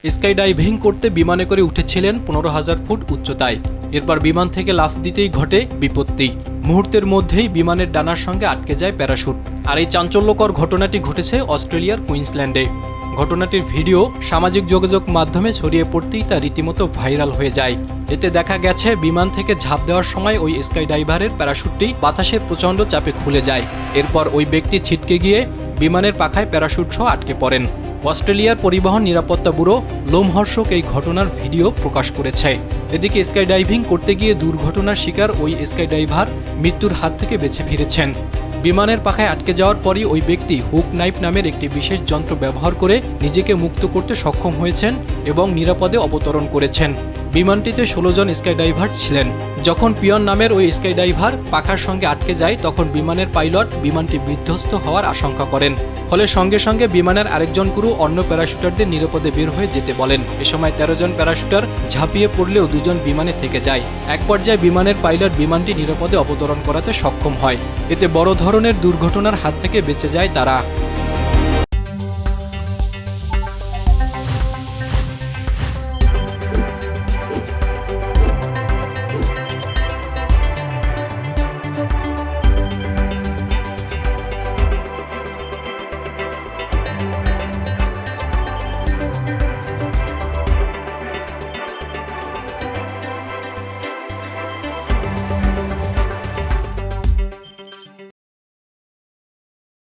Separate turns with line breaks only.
Sky diving করতে বিমানে করে উঠেছিলেন ১৫,০০০ ফুট উচ্চতায়। এরপর বিমান থেকে লাফ দিতেই ঘটে বিপত্তি। মুহূর্তের মধ্যেই বিমানের ডানার সঙ্গে আটকে যায় প্যারাশুট। আর এই চাঞ্চল্যকর ঘটনাটি ঘটেছে অস্ট্রেলিয়ার কুইন্সল্যান্ডে। ঘটনাটির ভিডিও সামাজিক যোগাযোগ মাধ্যমে ছড়িয়ে পড়তেই তা রীতিমতো ভাইরাল হয়ে যায়। এতে দেখা গেছে বিমান থেকে ঝাঁপ দেওয়ার সময় ওই স্কাই ডাইভারের প্যারাশুটটি বাতাসের প্রচণ্ড চাপে খুলে যায়। এরপর ওই ব্যক্তি ছিটকে গিয়ে বিমানের পাখায় প্যারাশুট সহ আটকে পড়েন। অস্ট্রেলিয়ার পরিবহন নিরাপত্তা ব্যুরো লোমহর্ষক এই ঘটনার ভিডিও প্রকাশ করেছে। এদিকে স্কাই ডাইভিং করতে গিয়ে দুর্ঘটনার শিকার ওই স্কাই ডাইভার মৃত্যুর হাত থেকে বেঁচে ফিরেছেন। বিমানের পাখায় আটকে যাওয়ার পরই ওই ব্যক্তি হুক নাইফ নামের একটি বিশেষ যন্ত্র ব্যবহার করে নিজেকে মুক্ত করতে সক্ষম হয়েছেন এবং নিরাপদে অবতরণ করেছেন। বিমানটিতে ১৬ জন স্কাই ডাইভার ছিলেন। যখন পিয়ন নামের ওই স্কাই ডাইভার পাখার সঙ্গে আটকে যায় তখন বিমানের পাইলট বিমানটি বিধ্বস্ত হওয়ার আশঙ্কা করেন। ফলে সঙ্গে সঙ্গে বিমানের আরেকজন ক্রু অন্য প্যারাশুটারদের নিরাপদে বের হয়ে যেতে বলেন। এ সময় ১৩ জন প্যারাশুটার ঝাঁপিয়ে পড়লেও ২ জন বিমানে থেকে যায়। এক পর্যায়ে বিমানের পাইলট বিমানটি নিরাপদে অবতরণ করাতে সক্ষম হয়। এতে বড় ধরনের দুর্ঘটনার হাত থেকে বেঁচে যায় তারা।